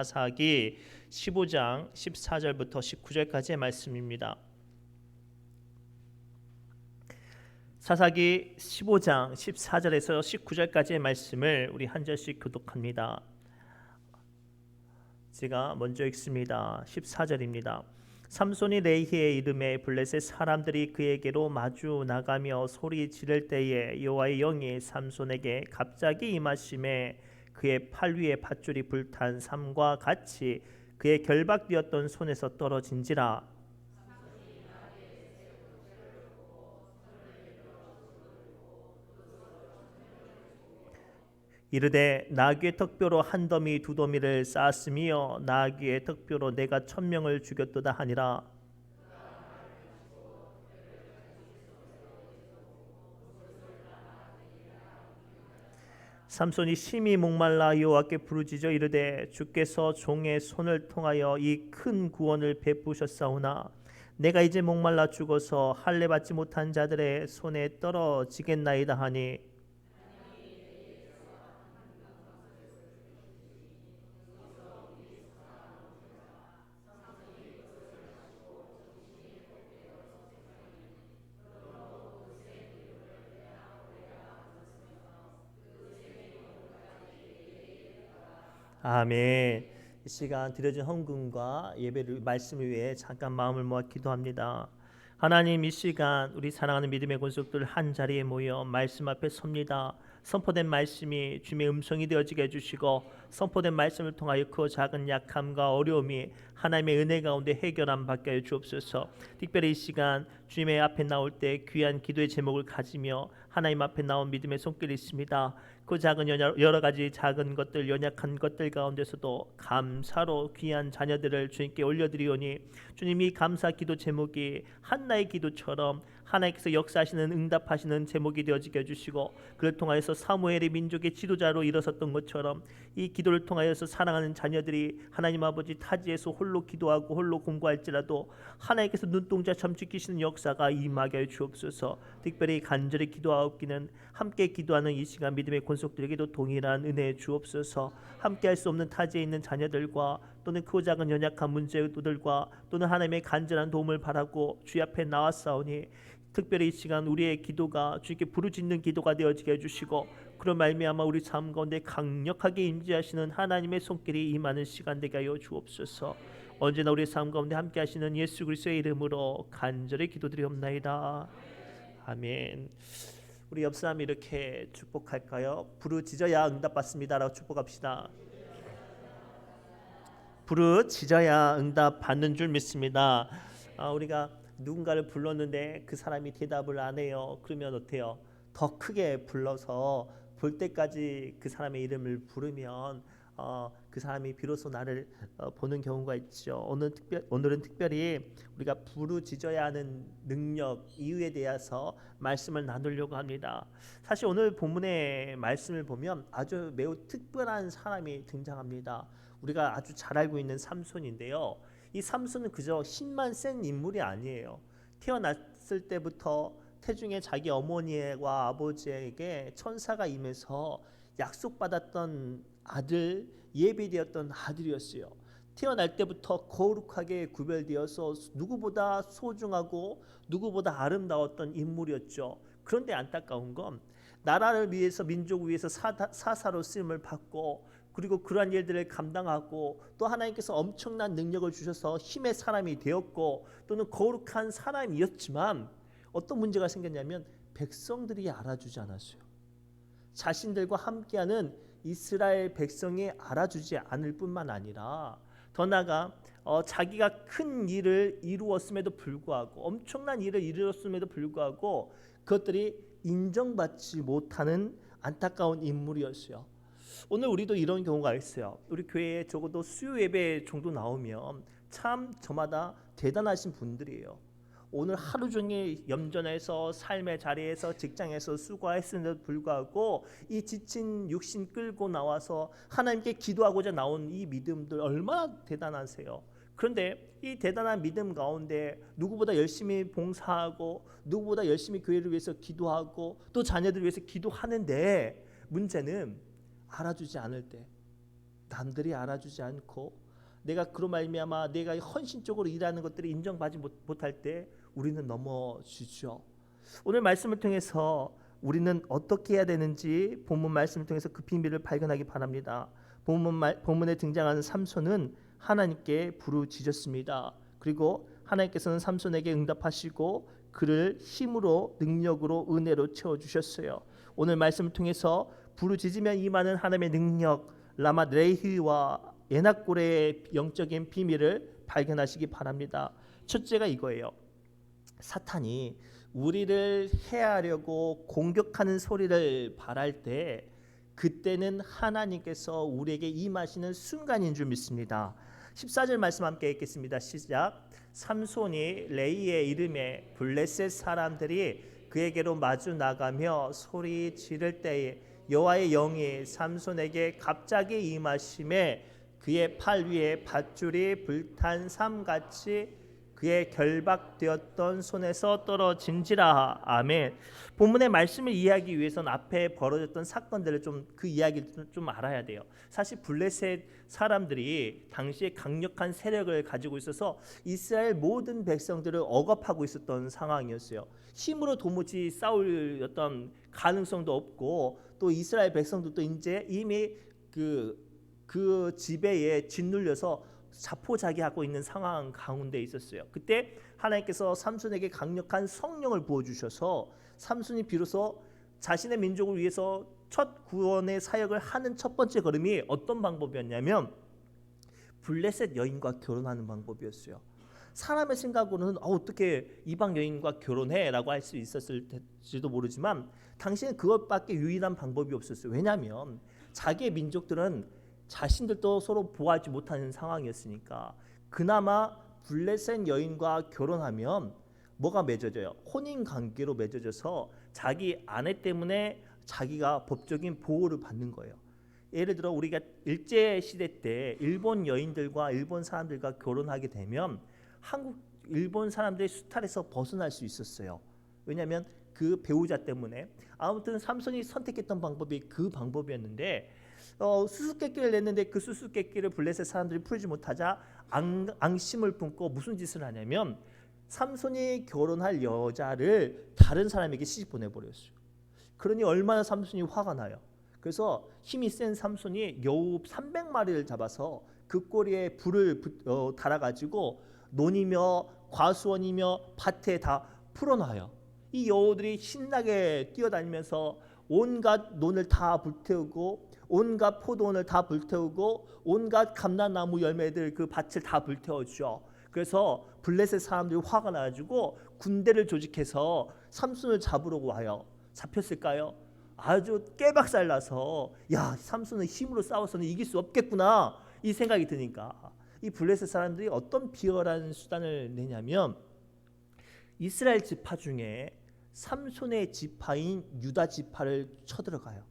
사사기 15장 14절부터 19절까지의 말씀입니다. 사사기 15장 14절에서 19절까지의 말씀을 우리 한 절씩 교독합니다. 제가 먼저 읽습니다. 14절입니다. 삼손이 레히의 이름에 블레셋 사람들이 그에게로 마주 나가며 소리 지를 때에 여호와의 영이 삼손에게 갑자기 임하심에 그의 팔 위에 밧줄이 불탄 삼과 같이 그의 결박되었던 손에서 떨어진지라. 이르되 나귀의 턱뼈로 한 더미 두 더미를 쌓았으며 나귀의 턱뼈로 내가 1000명을 죽였도다 하니라. 삼손이 심히 목말라 여호와께 부르짖어 이르되 주께서 종의 손을 통하여 이 큰 구원을 베푸셨사오나 내가 이제 목말라 죽어서 할례 받지 못한 자들의 손에 떨어지겠나이다 하니 아멘. 이 시간 드려진 헌금과 예배를 말씀을 위해 잠깐 마음을 모아 기도합니다. 하나님, 이 시간 우리 사랑하는 믿음의 권속들 한 자리에 모여 말씀 앞에 섭니다. 선포된 말씀이 주님의 음성이 되어지게 해주시고 선포된 말씀을 통하여 그 작은 약함과 어려움이 하나님의 은혜 가운데 해결함 받게 하여 주옵소서. 특별히 이 시간 주님의 앞에 나올 때 귀한 기도의 제목을 가지며 하나님 앞에 나온 믿음의 손길이 있습니다. 그 작은 여러 가지 작은 것들, 연약한 것들 가운데서도 감사로 귀한 자녀들을 주님께 올려드리오니 주님이 감사 기도 제목이 한나의 기도처럼 하나님께서 역사하시는 응답하시는 제목이 되어지게 해주시고 그를 통하여서 사무엘의 민족의 지도자로 일어섰던 것처럼 이 기도를 통하여서 사랑하는 자녀들이 하나님 아버지 타지에서 홀로 기도하고 홀로 공부할지라도 하나님께서 눈동자처럼 지키시는 역사가 임하게 하여 주옵소서. 특별히 간절히 기도하옵기는 함께 기도하는 이 시간 믿음의 권속들에게도 동일한 은혜 주옵소서. 함께 할 수 없는 타지에 있는 자녀들과 또는 크고 작은 연약한 문제들과 또는 하나님의 간절한 도움을 바라고 주의 앞에 나왔사오니 특별히 이 시간 우리의 기도가 주님께 부르짖는 기도가 되어지게 해주시고 그런 말미암아 우리 삶 가운데 강력하게 임재하시는 하나님의 손길이 임하는 시간 되게 하여 주옵소서. 언제나 우리 삶 가운데 함께 하시는 예수 그리스도의 이름으로 간절히 기도드리옵나이다. 아멘. 우리 옆 사람 이렇게 축복할까요? 부르짖어야 응답받습니다라고 축복합시다. 부르짖어야 응답받는 줄 믿습니다. 우리가 누군가를 불렀는데 그 사람이 대답을 안 해요. 그러면 어때요? 더 크게 불러서 볼 때까지 그 사람의 이름을 부르면 그 사람이 비로소 나를 보는 경우가 있죠. 오늘은 특별히 우리가 부르짖어야 하는 능력 이유에 대해서 말씀을 나누려고 합니다. 사실 오늘 본문의 말씀을 보면 아주 매우 특별한 사람이 등장합니다. 우리가 아주 잘 알고 있는 삼손인데요. 이 삼손은 그저 힘만 센 인물이 아니에요. 태어났을 때부터 태중에 자기 어머니와 아버지에게 천사가 임해서 약속받았던 아들, 예비되었던 아들이었어요. 태어날 때부터 거룩하게 구별되어서 누구보다 소중하고 누구보다 아름다웠던 인물이었죠. 그런데 안타까운 건 나라를 위해서 민족을 위해서 사사로 쓰임을 받고 그리고 그러한 일들을 감당하고 또 하나님께서 엄청난 능력을 주셔서 힘의 사람이 되었고 또는 거룩한 사람이었지만 어떤 문제가 생겼냐면 백성들이 알아주지 않았어요. 자신들과 함께하는 이스라엘 백성이 알아주지 않을 뿐만 아니라 더 나아가 자기가 큰 일을 이루었음에도 불구하고 엄청난 일을 이루었음에도 불구하고 그것들이 인정받지 못하는 안타까운 인물이었어요. 오늘 우리도 이런 경우가 있어요. 우리 교회에 적어도 수요 예배 정도 나오면 참 저마다 대단하신 분들이에요. 오늘 하루 종일 염전해서 삶의 자리에서 직장에서 수고했음에도 불구하고 이 지친 육신 끌고 나와서 하나님께 기도하고자 나온 이 믿음들 얼마나 대단하세요. 그런데 이 대단한 믿음 가운데 누구보다 열심히 봉사하고 누구보다 열심히 교회를 위해서 기도하고 또 자녀들을 위해서 기도하는데 문제는 알아주지 않을 때 남들이 알아주지 않고 내가 그로 말미암아 내가 헌신적으로 일하는 것들이 인정받지 못할 때 우리는 넘어지죠. 오늘 말씀을 통해서 우리는 어떻게 해야 되는지 본문 말씀을 통해서 그 비밀을 발견하기 바랍니다. 본문에 등장하는 삼손은 하나님께 부르짖었습니다. 그리고 하나님께서는 삼손에게 응답하시고 그를 힘으로 능력으로 은혜로 채워주셨어요. 오늘 말씀을 통해서 부르짖으면 임하는 하나님의 능력, 라마 레히와 에낙고레의 영적인 비밀을 발견하시기 바랍니다. 첫째가 이거예요. 사탄이 우리를 해하려고 공격하는 소리를 발할 때 그때는 하나님께서 우리에게 임하시는 순간인 줄 믿습니다. 14절 말씀 함께 읽겠습니다. 시작. 삼손이 레이의 이름에 블레셋 사람들이 그에게로 마주 나가며 소리 지를 때에 여호와의 영이 삼손에게 갑자기 임하심에 그의 팔 위에 밧줄이 불탄 삼같이 그의 결박되었던 손에서 떨어진지라. 아멘. 본문의 말씀을 이해하기 위해서는 앞에 벌어졌던 사건들을 그 이야기를 좀 알아야 돼요. 사실 블레셋 사람들이 당시에 강력한 세력을 가지고 있어서 이스라엘 모든 백성들을 억압하고 있었던 상황이었어요. 힘으로 도무지 싸울 어떤 가능성도 없고 또 이스라엘 백성들도 이제 이미 그 지배에 짓눌려서 자포자기하고 있는 상황 가운데 있었어요. 그때 하나님께서 삼손에게 강력한 성령을 부어주셔서 삼손이 비로소 자신의 민족을 위해서 첫 구원의 사역을 하는 첫 번째 걸음이 어떤 방법이었냐면 블레셋 여인과 결혼하는 방법이었어요. 사람의 생각으로는 어떻게 이방 여인과 결혼해? 라고 할 수 있었을지도 모르지만 당시에는 그것밖에 유일한 방법이 없었어요. 왜냐하면 자기의 민족들은 자신들도 서로 보호하지 못하는 상황이었으니까 그나마 블레셋 여인과 결혼하면 뭐가 맺어져요? 혼인관계로 맺어져서 자기 아내 때문에 자기가 법적인 보호를 받는 거예요. 예를 들어 우리가 일제시대 때 일본 여인들과 일본 사람들과 결혼하게 되면 일본 사람들의 수탈에서 벗어날 수 있었어요. 왜냐하면 그 배우자 때문에. 아무튼 삼손이 선택했던 방법이 그 방법이었는데 수수께끼를 냈는데 그 수수께끼를 블레셋 사람들이 풀지 못하자 앙심을 품고 무슨 짓을 하냐면 삼손이 결혼할 여자를 다른 사람에게 시집 보내버렸어요. 그러니 얼마나 삼손이 화가 나요. 그래서 힘이 센 삼손이 여우 300마리를 잡아서 그 꼬리에 불을 달아가지고 논이며 과수원이며 밭에 다 풀어놔요. 이 여우들이 신나게 뛰어다니면서 온갖 논을 다 불태우고 온갖 포도원을 다 불태우고 온갖 감람나무 열매들 그 밭을 다 불태워주죠. 그래서 블레셋 사람들이 화가 나가지고 군대를 조직해서 삼손을 잡으러 와요. 잡혔을까요? 아주 깨박살나서 야 삼손은 힘으로 싸워서는 이길 수 없겠구나 이 생각이 드니까 이 블레셋 사람들이 어떤 비열한 수단을 내냐면 이스라엘 지파 중에 삼손의 지파인 유다 지파를 쳐들어가요.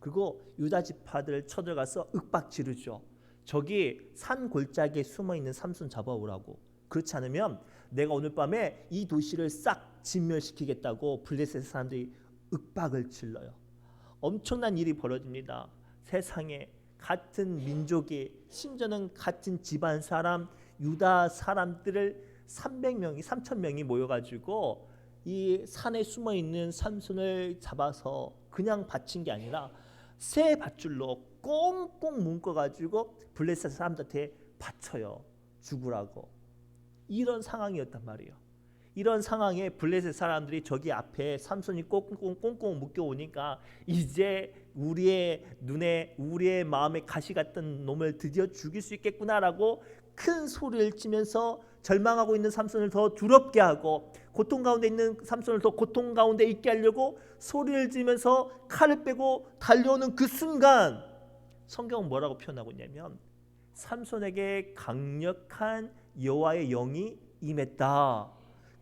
그리고 유다 지파들을 쳐들어가서 윽박 지르죠. 저기 산 골짜기에 숨어있는 삼손 잡아오라고. 그렇지 않으면 내가 오늘 밤에 이 도시를 싹 진멸시키겠다고 블레셋 사람들이 윽박을 질러요. 엄청난 일이 벌어집니다. 세상에 같은 민족이 심지어는 같은 집안 사람 유다 사람들을 300명이 3,000명이 모여가지고 이 산에 숨어있는 삼손을 잡아서 그냥 바친 게 아니라 새 밧줄로 꽁꽁 묶어가지고 블레셋 사람들한테 바쳐요. 죽으라고. 이런 상황이었단 말이에요. 이런 상황에 블레셋 사람들이 저기 앞에 삼손이 꽁꽁 묶여오니까 이제 우리의 눈에 우리의 마음에 가시 같던 놈을 드디어 죽일 수 있겠구나라고 큰 소리를 치면서 절망하고 있는 삼손을 더 두렵게 하고 고통 가운데 있는 삼손을 더 고통 가운데 있게 하려고 소리를 지면서 칼을 빼고 달려오는 그 순간 성경은 뭐라고 표현하고 있냐면 삼손에게 강력한 여호와의 영이 임했다.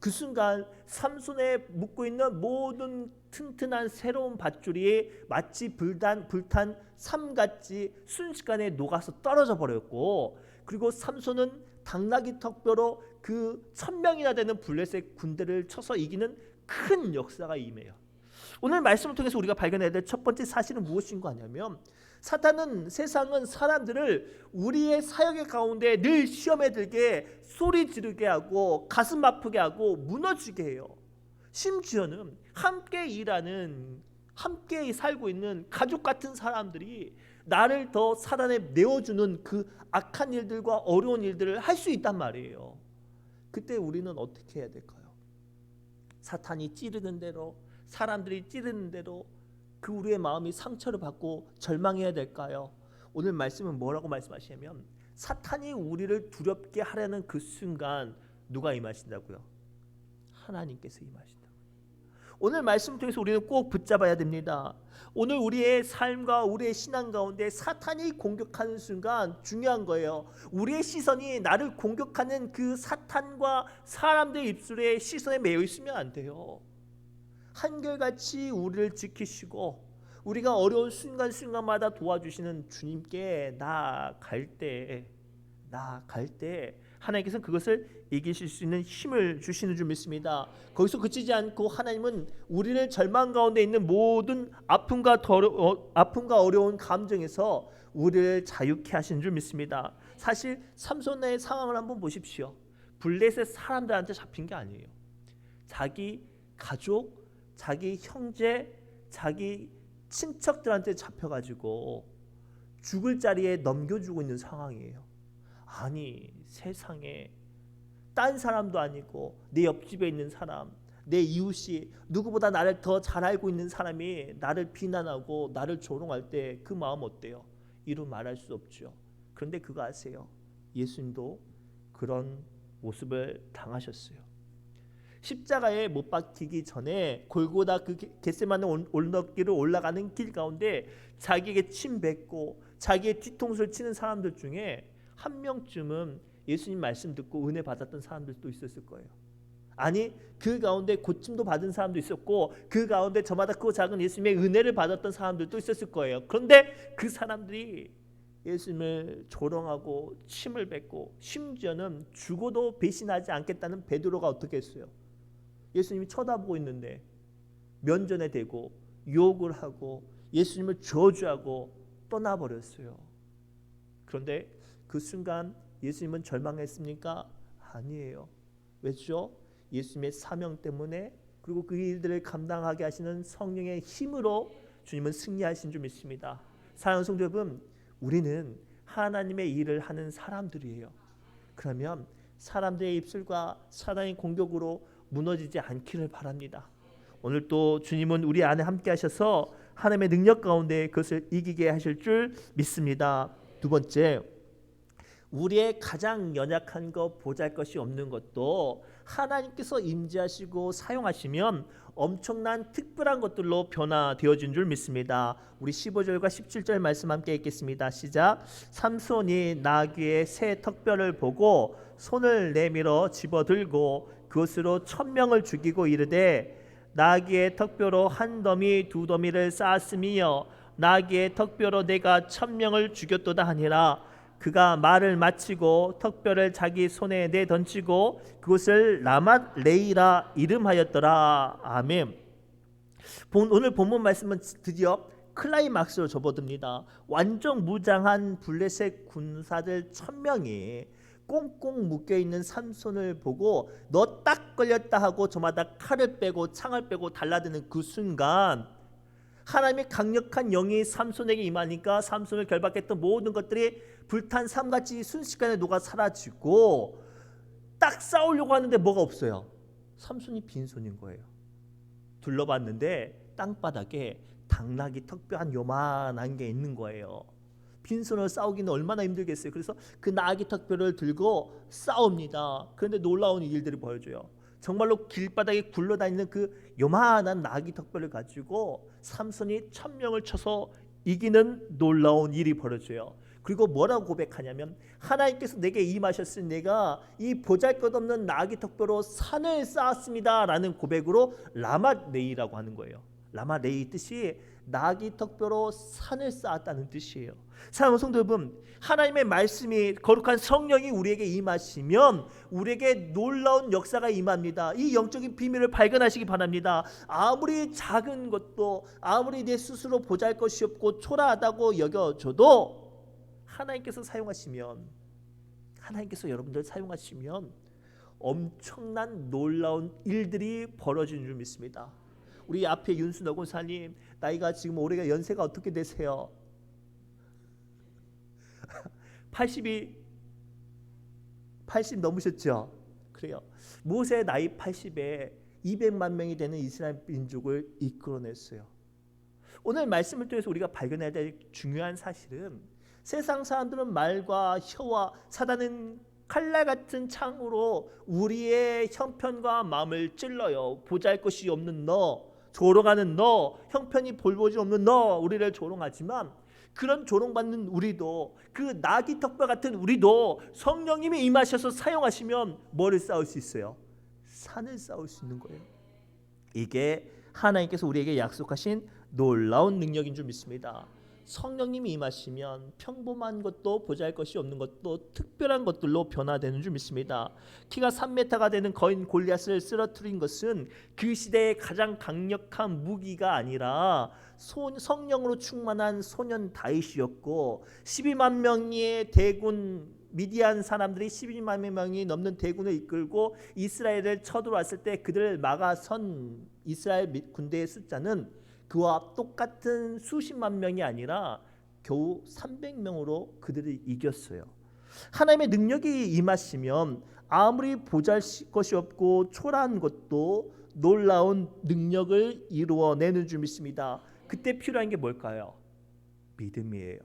그 순간 삼손에 묶고 있는 모든 튼튼한 새로운 밧줄이 마치 불탄 삼같이 순식간에 녹아서 떨어져 버렸고 그리고 삼손은 당나귀 턱뼈로 그 1,000명이나 되는 블레셋 군대를 쳐서 이기는 큰 역사가 임해요. 오늘 말씀을 통해서 우리가 발견해야 될 첫 번째 사실은 무엇인 거 아니냐면 사탄은, 세상은 사람들을 우리의 사역의 가운데 늘 시험에 들게, 소리 지르게 하고 가슴 아프게 하고 무너지게 해요. 심지어는 함께 일하는, 함께 살고 있는 가족 같은 사람들이 나를 더 사단에 내어주는 그 악한 일들과 어려운 일들을 할 수 있단 말이에요. 그때 우리는 어떻게 해야 될까요? 사탄이 찌르는 대로, 사람들이 찌르는 대로 그 우리의 마음이 상처를 받고 절망해야 될까요? 오늘 말씀은 뭐라고 말씀하시냐면, 사탄이 우리를 두렵게 하려는 그 순간 누가 임하신다고요? 하나님께서 임하신다. 오늘 말씀 통해서 우리는 꼭 붙잡아야 됩니다. 오늘 우리의 삶과 우리의 신앙 가운데 사탄이 공격하는 순간 중요한 거예요. 우리의 시선이 나를 공격하는 그 사탄과 사람들의 입술에 시선에 매여 있으면 안 돼요. 한결같이 우리를 지키시고 우리가 어려운 순간순간마다 도와주시는 주님께 나아갈 때 하나님께서는 그것을 이기실 수 있는 힘을 주시는 줄 믿습니다. 거기서 그치지 않고 하나님은 우리를 절망 가운데 있는 모든 아픔과 어려운 감정에서 우리를 자유케 하시는 줄 믿습니다. 사실 삼손의 상황을 한번 보십시오. 블레셋 사람들한테 잡힌 게 아니에요. 자기 가족, 자기 형제, 자기 친척들한테 잡혀가지고 죽을 자리에 넘겨주고 있는 상황이에요. 아니, 세상에 딴 사람도 아니고 내 옆집에 있는 사람, 내 이웃이, 누구보다 나를 더 잘 알고 있는 사람이 나를 비난하고 나를 조롱할 때 그 마음 어때요? 이루 말할 수 없죠. 그런데 그거 아세요? 예수님도 그런 모습을 당하셨어요. 십자가에 못 박히기 전에 골고다 그 겟세마네 언덕길을 올라가는 길 가운데 자기에게 침 뱉고 자기의 뒤통수를 치는 사람들 중에 한 명쯤은 예수님 말씀 듣고 은혜 받았던 사람들도 있었을 거예요. 아니, 그 가운데 고침도 받은 사람도 있었고 그 가운데 저마다 크고 작은 예수님의 은혜를 받았던 사람들도 있었을 거예요. 그런데 그 사람들이 예수님을 조롱하고 침을 뱉고 심지어는 죽어도 배신하지 않겠다는 베드로가 어떻게 했어요? 예수님이 쳐다보고 있는데 면전에 대고 욕을 하고 예수님을 저주하고 떠나버렸어요. 그런데 그 순간 예수님은 절망했습니까? 아니에요. 왜죠? 예수님의 사명 때문에, 그리고 그 일들을 감당하게 하시는 성령의 힘으로 주님은 승리하신 줄 믿습니다. 사랑하는 성도 여러분, 우리는 하나님의 일을 하는 사람들이에요. 그러면 사람들의 입술과 사단의 공격으로 무너지지 않기를 바랍니다. 오늘 또 주님은 우리 안에 함께 하셔서 하나님의 능력 가운데 그것을 이기게 하실 줄 믿습니다. 두 번째, 우리의 가장 연약한 것, 보잘것이 없는 것도 하나님께서 임재하시고 사용하시면 엄청난 특별한 것들로 변화되어진 줄 믿습니다. 우리 15절과 17절 말씀 함께 읽겠습니다. 시작. 삼손이 나귀의 새 턱뼈를 보고 손을 내밀어 집어들고 그것으로 1000명을 죽이고 이르되 나귀의 턱뼈로 한 더미 두 더미를 쌓았으며 나귀의 턱뼈로 내가 1000명을 죽였도다 하니라. 그가 말을 마치고 턱뼈를 자기 손에 내던지고 그것을 라맛 레이라 이름하였더라. 아멘. 오늘 본문 말씀은 드디어 클라이막스로 접어듭니다. 완전 무장한 블레셋 군사들 1000명이 꽁꽁 묶여있는 삼손을 보고 너 딱 걸렸다 하고 저마다 칼을 빼고 창을 빼고 달라드는 그 순간 하나님의 강력한 영이 삼손에게 임하니까 삼손을 결박했던 모든 것들이 불탄 삶같이 순식간에 녹아 사라지고 딱 싸우려고 하는데 뭐가 없어요. 삼손이 빈손인 거예요. 둘러봤는데 땅바닥에 당나귀 턱뼈 한 요만한 게 있는 거예요. 빈손으로 싸우기는 얼마나 힘들겠어요. 그래서 그 나귀 턱뼈를 들고 싸웁니다. 그런데 놀라운 일들이 보여줘요. 정말로 길바닥에 굴러다니는 그 요만한 나귀 턱뼈를 가지고 삼손이 1000명을 쳐서 이기는 놀라운 일이 벌어져요. 그리고 뭐라고 고백하냐면 하나님께서 내게 임하셨으니 내가 이 보잘것없는 나귀 턱뼈로 산을 쌓았습니다 라는 고백으로 라맛 레이라고 하는 거예요. 라맛 레이 뜻이 나귀 턱뼈로 산을 쌓았다는 뜻이에요. 사랑하는 성도 여러분, 하나님의 말씀이 거룩한 성령이 우리에게 임하시면 우리에게 놀라운 역사가 임합니다. 이 영적인 비밀을 발견하시기 바랍니다. 아무리 작은 것도, 아무리 내 스스로 보잘것이 없고 초라하다고 여겨져도 하나님께서 사용하시면, 하나님께서 여러분들 사용하시면 엄청난 놀라운 일들이 벌어지는 줄 믿습니다. 우리 앞에 윤순호 권사님, 나이가 지금 올해가 연세가 어떻게 되세요? 80 넘으셨죠? 그래요. 모세 나이 80에 200만 명이 되는 이스라엘 민족을 이끌어냈어요. 오늘 말씀을 통해서 우리가 발견해야 될 중요한 사실은, 세상 사람들은 말과 혀와, 사단은 칼날 같은 창으로 우리의 형편과 마음을 찔러요. 보잘것이 없는 너, 조롱하는 너, 형편이 볼보지 없는 너, 우리를 조롱하지만, 그런 조롱받는 우리도, 그 나귀 턱뼈 같은 우리도 성령님이 임하셔서 사용하시면 뭐를 쌓을 수 있어요? 산을 쌓을 수 있는 거예요. 이게 하나님께서 우리에게 약속하신 놀라운 능력인 줄 믿습니다. 성령님이 임하시면 평범한 것도 보잘것이 없는 것도 특별한 것들로 변화되는 줄 믿습니다. 키가 3m가 되는 거인 골리앗을 쓰러뜨린 것은 그 시대의 가장 강력한 무기가 아니라 성령으로 충만한 소년 다윗이었고, 12만 명의 대군, 미디안 사람들이 12만 명이 넘는 대군을 이끌고 이스라엘을 쳐들어왔을 때 그들을 막아선 이스라엘 군대의 숫자는 그와 똑같은 수십만 명이 아니라 겨우 300명으로 그들을 이겼어요. 하나님의 능력이 임하시면 아무리 보잘것이 없고 초라한 것도 놀라운 능력을 이루어내는 줄 믿습니다. 그때 필요한 게 뭘까요? 믿음이에요.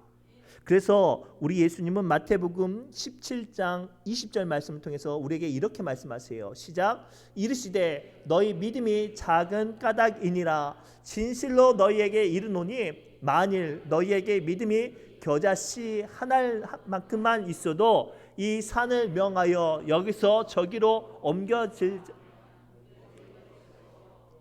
그래서 우리 예수님은 마태복음 17장 20절 말씀을 통해서 우리에게 이렇게 말씀하세요. 시작. 이르시되 너희 믿음이 작은 까닭이니라. 진실로 너희에게 이르노니 만일 너희에게 믿음이 겨자씨 한 알만큼만 있어도 이 산을 명하여 여기서 저기로 옮겨질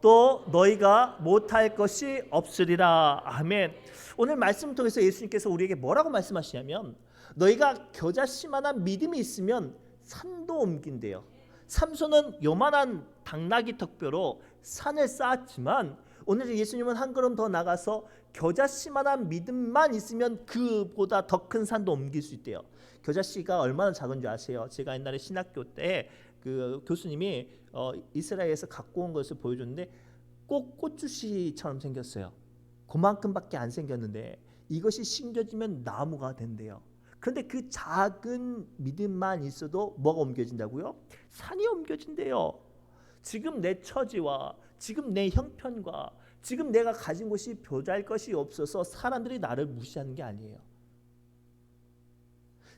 또 너희가 못할 것이 없으리라. 아멘. 오늘 말씀을 통해서 예수님께서 우리에게 뭐라고 말씀하시냐면, 너희가 겨자씨만한 믿음이 있으면 산도 옮긴대요. 삼손은 요만한 당나귀 턱뼈로 산을 쌓았지만, 오늘 예수님은 한 걸음 더 나가서 겨자씨만한 믿음만 있으면 그보다 더 큰 산도 옮길 수 있대요. 겨자씨가 얼마나 작은 줄 아세요? 제가 옛날에 신학교 때 그 교수님이 이스라엘에서 갖고 온 것을 보여줬는데 꼭 고추씨처럼 생겼어요. 그만큼밖에 안 생겼는데 이것이 심겨지면 나무가 된대요. 그런데 그 작은 믿음만 있어도 뭐가 옮겨진다고요? 산이 옮겨진대요. 지금 내 처지와 지금 내 형편과 지금 내가 가진 것이 보잘것이 없어서 사람들이 나를 무시하는 게 아니에요.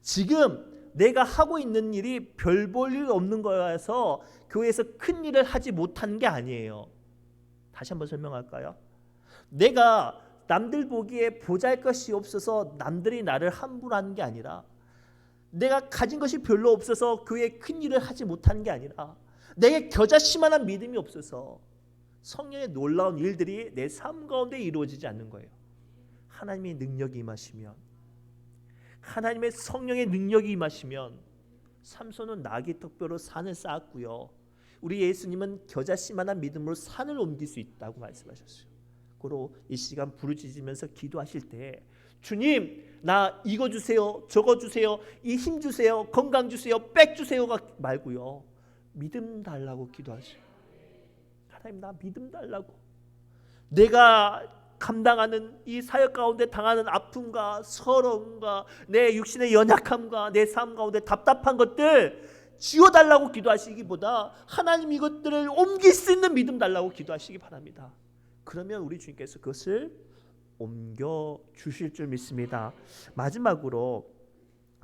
지금 내가 하고 있는 일이 별 볼 일 없는 거여서 교회에서 큰 일을 하지 못하는 게 아니에요. 다시 한번 설명할까요? 내가 남들 보기에 보잘것이 없어서 남들이 나를 함부로 하는 게 아니라, 내가 가진 것이 별로 없어서 교회에 큰 일을 하지 못하는 게 아니라, 내게 겨자씨만한 믿음이 없어서 성령의 놀라운 일들이 내 삶 가운데 이루어지지 않는 거예요. 하나님의 능력이 임하시면, 하나님의 성령의 능력이 임하시면, 삼손은 나귀 턱뼈로 산을 쌓았고요, 우리 예수님은 겨자씨만한 믿음으로 산을 옮길 수 있다고 말씀하셨어요. 고로 이 시간 부르짖으면서 기도하실 때, 주님 나 이거 주세요, 저거 주세요, 이 힘 주세요, 건강 주세요, 백 주세요가 말고요, 믿음 달라고 기도하세요. 하나님 나 믿음 달라고. 내가 감당하는 이 사역 가운데 당하는 아픔과 서러움과 내 육신의 연약함과 내 삶 가운데 답답한 것들 지워달라고 기도하시기보다 하나님 이것들을 옮길 수 있는 믿음 달라고 기도하시기 바랍니다. 그러면 우리 주님께서 그것을 옮겨 주실 줄 믿습니다. 마지막으로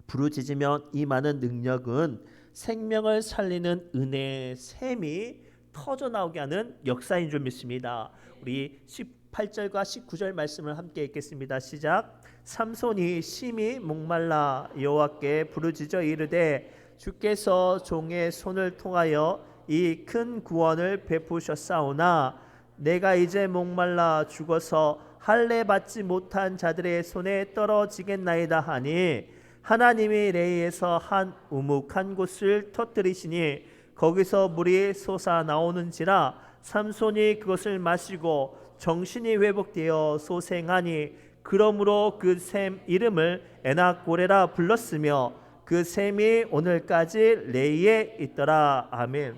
부르짖으면 이 많은 능력은 생명을 살리는 은혜의 샘이 터져나오게 하는 역사인 줄 믿습니다. 우리 18절과 19절 말씀을 함께 읽겠습니다. 시작. 삼손이 심히 목말라 여호와께 부르짖어 이르되 주께서 종의 손을 통하여 이 큰 구원을 베푸셨사오나 내가 이제 목말라 죽어서 할례 받지 못한 자들의 손에 떨어지겠나이다 하니 하나님이 레이에서 한 우묵한 곳을 터뜨리시니 거기서 물이 솟아 나오는지라 삼손이 그것을 마시고 정신이 회복되어 소생하니 그러므로 그 샘 이름을 에낙고레라 불렀으며 그 샘이 오늘까지 레이에 있더라. 아멘.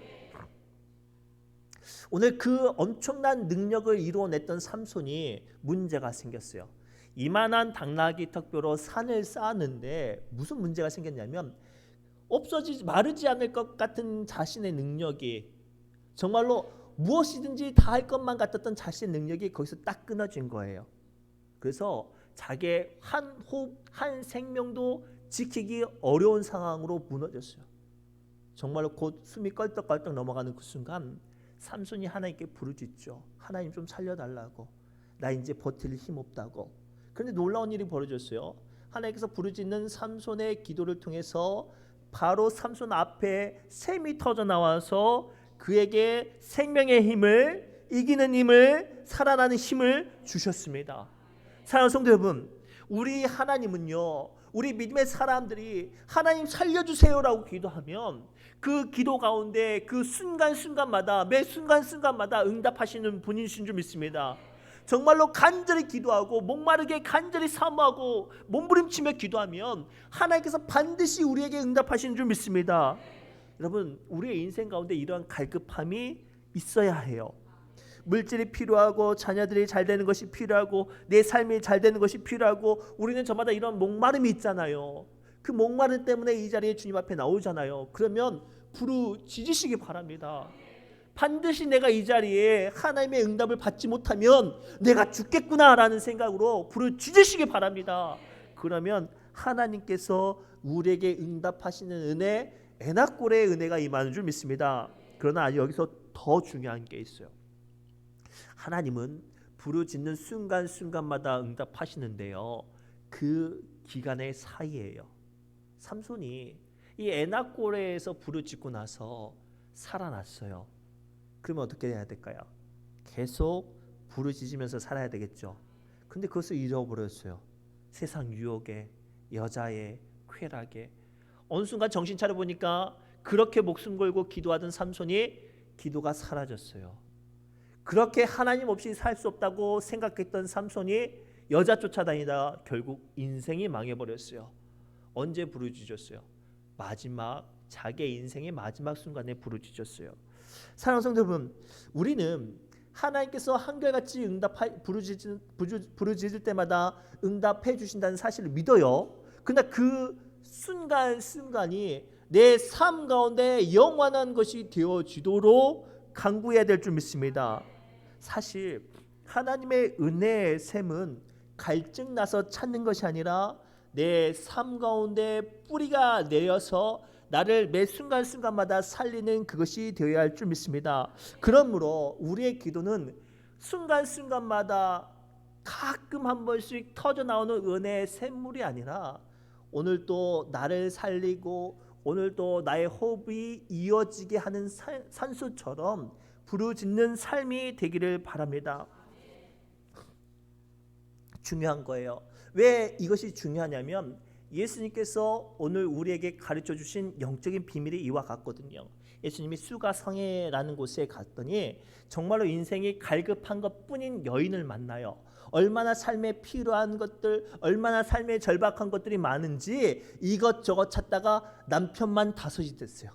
오늘 그 엄청난 능력을 이루어냈던 삼손이 문제가 생겼어요. 이만한 당나귀 턱뼈로 산을 쌓았는데 무슨 문제가 생겼냐면 마르지 않을 것 같은 자신의 능력이, 정말로 무엇이든지 다 할 것만 같았던 자신의 능력이 거기서 딱 끊어진 거예요. 그래서 자기의 한 호흡, 한 생명도 지키기 어려운 상황으로 무너졌어요. 정말로 곧 숨이 껄떡껄떡 넘어가는 그 순간 삼손이 하나님께 부르짖죠. 하나님 좀 살려달라고. 나 이제 버틸 힘 없다고. 그런데 놀라운 일이 벌어졌어요. 하나님께서 부르짖는 삼손의 기도를 통해서 바로 삼손 앞에 샘이 터져 나와서 그에게 생명의 힘을, 이기는 힘을, 살아나는 힘을 주셨습니다. 사랑하는 성도 여러분, 우리 하나님은요, 우리 믿음의 사람들이 하나님 살려주세요라고 기도하면 그 기도 가운데 그 순간순간마다, 매 순간순간마다 응답하시는 분이신 줄 믿습니다. 정말로 간절히 기도하고 목마르게 간절히 사모하고 몸부림치며 기도하면 하나님께서 반드시 우리에게 응답하시는 줄 믿습니다. 여러분, 우리의 인생 가운데 이러한 갈급함이 있어야 해요. 물질이 필요하고 자녀들이 잘 되는 것이 필요하고 내 삶이 잘 되는 것이 필요하고 우리는 저마다 이런 목마름이 있잖아요. 그 목마름 때문에 이 자리에 주님 앞에 나오잖아요. 그러면 부르짖으시기 바랍니다. 반드시 내가 이 자리에 하나님의 응답을 받지 못하면 내가 죽겠구나라는 생각으로 부르짖으시기 바랍니다. 그러면 하나님께서 우리에게 응답하시는 은혜, 에낙고레의 은혜가 임하는 줄 믿습니다. 그러나 여기서 더 중요한 게 있어요. 하나님은 부르짖는 순간순간마다 응답하시는데요, 그 기간의 사이에요. 삼손이 이 에낙고레에서 부르짖고 나서 살아났어요. 그러면 어떻게 해야 될까요? 계속 부르짖으면서 살아야 되겠죠. 근데 그것을 잃어버렸어요. 세상 유혹에, 여자의 쾌락에. 어느 순간 정신 차려보니까 그렇게 목숨 걸고 기도하던 삼손이 기도가 사라졌어요. 그렇게 하나님 없이 살 수 없다고 생각했던 삼손이 여자 쫓아다니다 결국 인생이 망해버렸어요. 언제 부르짖었어요? 자기의 인생의 마지막 순간에 부르짖었어요. 사랑하는 성도 여러분, 우리는 하나님께서 한결같이 부르짖을 때마다 응답해 주신다는 사실을 믿어요. 그러나 그 순간순간이 내 삶 가운데 영원한 것이 되어지도록 간구해야 될 줄 믿습니다. 사실 하나님의 은혜의 샘은 갈증 나서 찾는 것이 아니라 내 삶 가운데 뿌리가 내려서 나를 매 순간순간마다 살리는 그것이 되어야 할 줄 믿습니다. 그러므로 우리의 기도는 순간순간마다 가끔 한 번씩 터져 나오는 은혜의 샘물이 아니라 오늘도 나를 살리고 오늘도 나의 호흡이 이어지게 하는 산수처럼 부르짖는 삶이 되기를 바랍니다. 중요한 거예요. 왜 이것이 중요하냐면 예수님께서 오늘 우리에게 가르쳐 주신 영적인 비밀이 이와 같거든요. 예수님이 수가성회라는 곳에 갔더니 정말로 인생이 갈급한 것뿐인 여인을 만나요. 얼마나 삶에 필요한 것들, 얼마나 삶에 절박한 것들이 많은지 이것저것 찾다가 남편만 다섯이 됐어요.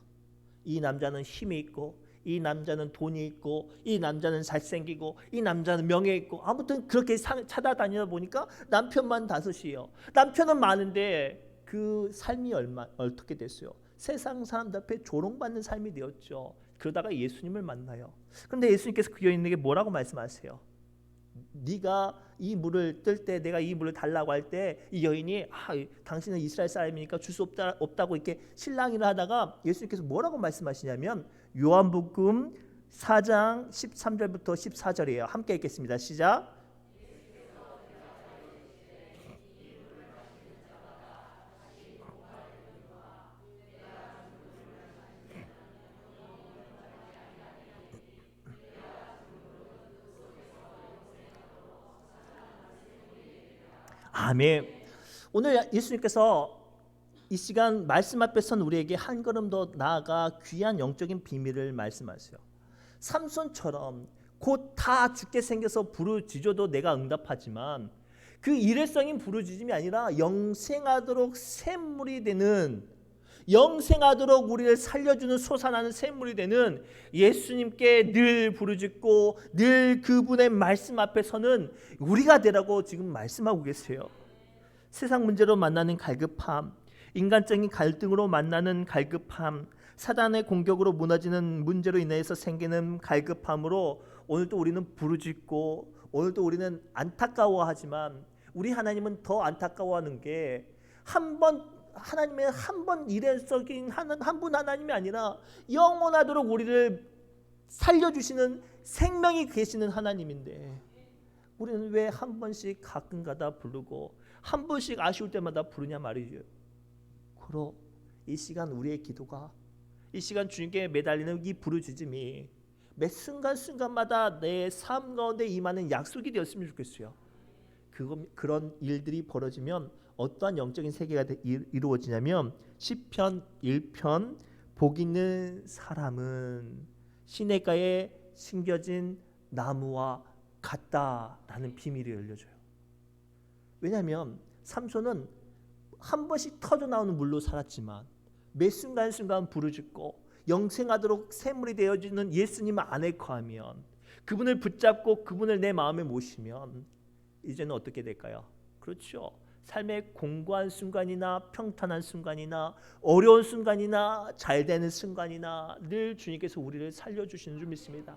이 남자는 힘이 있고, 이 남자는 돈이 있고, 이 남자는 잘생기고, 이 남자는 명예 있고, 아무튼 그렇게 찾아다니다 보니까 남편만 다섯이에요. 남편은 많은데 그 삶이 어떻게 됐어요? 세상 사람들 앞에 조롱받는 삶이 되었죠. 그러다가 예수님을 만나요. 그런데 예수님께서 그 여인에게 뭐라고 말씀하세요? 네가 이 물을 뜰 때, 내가 이 물을 달라고 할 때 이 여인이 당신은 이스라엘 사람이니까 줄 수 없다고 이렇게 실랑이를 하다가 예수님께서 뭐라고 말씀하시냐면 요한복음 4장 13절부터 14절이에요. 함께 읽겠습니다. 시작. 아멘. 오늘 예수님께서 이 시간 말씀 앞에 선 우리에게 한 걸음 더 나아가 귀한 영적인 비밀을 말씀하세요. 삼손처럼 곧 다 죽게 생겨서 부르짖어도 내가 응답하지만 그 일회성인 부르짖음이 아니라 영생하도록 샘물이 되는, 영생하도록 우리를 살려주는 솟아나는 샘물이 되는 예수님께 늘 부르짖고 늘 그분의 말씀 앞에 서는 우리가 되라고 지금 말씀하고 계세요. 세상 문제로 만나는 갈급함, 인간적인 갈등으로 만나는 갈급함, 사단의 공격으로 무너지는 문제로 인해서 생기는 갈급함으로 오늘도 우리는 부르짖고 오늘도 우리는 안타까워하지만 우리 하나님은 더 안타까워하는 게 하나님의 한 번 일회적인 한 분 하나님이 아니라 영원하도록 우리를 살려주시는 생명이 계시는 하나님인데 우리는 왜 한 번씩 가끔가다 부르고 한 번씩 아쉬울 때마다 부르냐 말이죠. 그러 이 시간 우리의 기도가, 이 시간 주님께 매달리는 이 부르짖음이 매 순간순간마다 내 삶 가운데 임하는 약속이 되었으면 좋겠어요. 그런 일들이 벌어지면 어떠한 영적인 세계가 이루어지냐면 시편 1편 복 있는 사람은 시냇가에 심겨진 나무와 같다라는 비밀이 열려져요. 왜냐하면 삼손은 한 번씩 터져 나오는 물로 살았지만 매 순간순간 부르짖고 영생하도록 샘물이 되어지는 예수님 안에 거하면, 그분을 붙잡고 그분을 내 마음에 모시면 이제는 어떻게 될까요? 그렇죠. 삶의 공고한 순간이나 평탄한 순간이나 어려운 순간이나 잘 되는 순간이나 늘 주님께서 우리를 살려주시는 줄 믿습니다.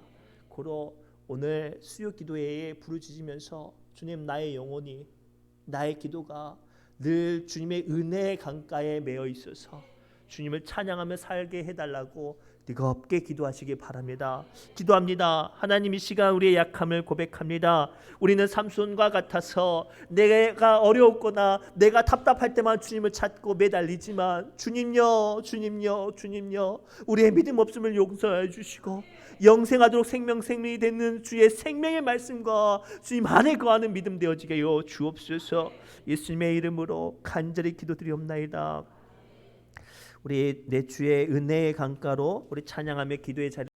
고로 오늘 수요 기도회에 부르짖으면서 주님, 나의 영혼이, 나의 기도가 늘 주님의 은혜의 강가에 매여 있어서 주님을 찬양하며 살게 해달라고 뜨겁게 기도하시기 바랍니다. 기도합니다. 하나님, 이 시간 우리의 약함을 고백합니다. 우리는 삼손과 같아서 내가 어려웠거나 내가 답답할 때만 주님을 찾고 매달리지만 주님요, 주님요, 주님요, 우리의 믿음 없음을 용서해 주시고 영생하도록 생명이 되는 주의 생명의 말씀과 주님 안에 거하는 믿음 되어지게 하여 주옵소서. 예수님의 이름으로 간절히 기도드리옵나이다. 우리 내 주의 은혜의 강가로 우리 찬양하며 기도의 자리